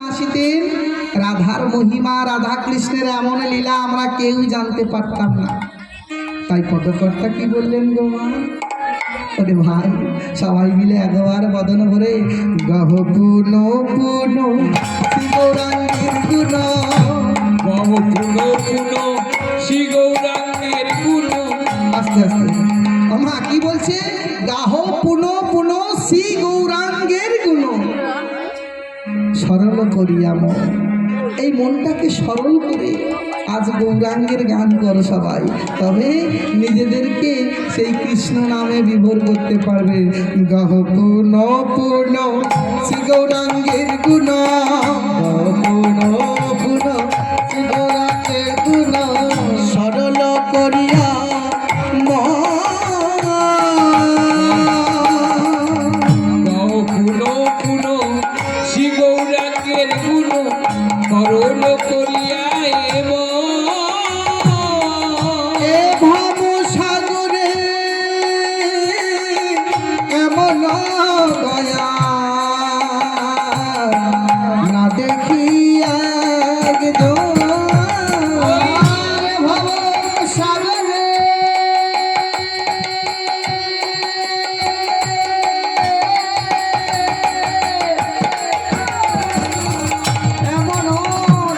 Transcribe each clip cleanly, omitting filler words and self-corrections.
আসিতেন রাধার মহিমা, রাধা কৃষ্ণের এমন লীলা আমরা কেউ জানতে পারতাম না। তাই পদকর্তা কি বললেন গো মা? আরে ভাই, সবাই মিলে একবার বদন ভরে গহ পুন পুন শ্রী গৌরাঙ্গের গুণ, গহ পুন পুন শ্রী গৌরাঙ্গের গুণ। আস্তে আস্তে মা কি বলছে? গাহ পুন পুন শ্রী গৌরাঙ্গের গুণ। সরল করিয়া মন, এই মনটাকে সরল করে আজ গৌরাঙ্গের গান করো সবাই, তবে নিজেদেরকে সেই কৃষ্ণ নামে বিভোর করতে পারবে। গাহ পুন পুন শ্রী গৌরাঙ্গের গুণ, গাহ পুন পুন শ্রী গৌরাঙ্গের গুণ। সরল করিয়া গহ পুন পুন শ্রী গৌরাঙ্গের গুণ। করল করিয়া এ ভব সাগরে এমন দয়া না দেখি একজন। ভব সাগরে এমন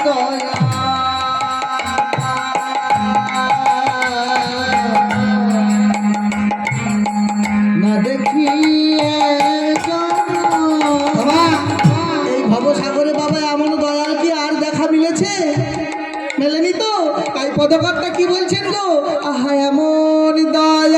দয়া না দেখি বাবা, এই ভবসাগরে বাবা এমন দয়াল কি আর দেখা মিলেছে? মেলেনি তো। তাই পদকর্তা কি বলছেন গো? আহা এমন দয়াল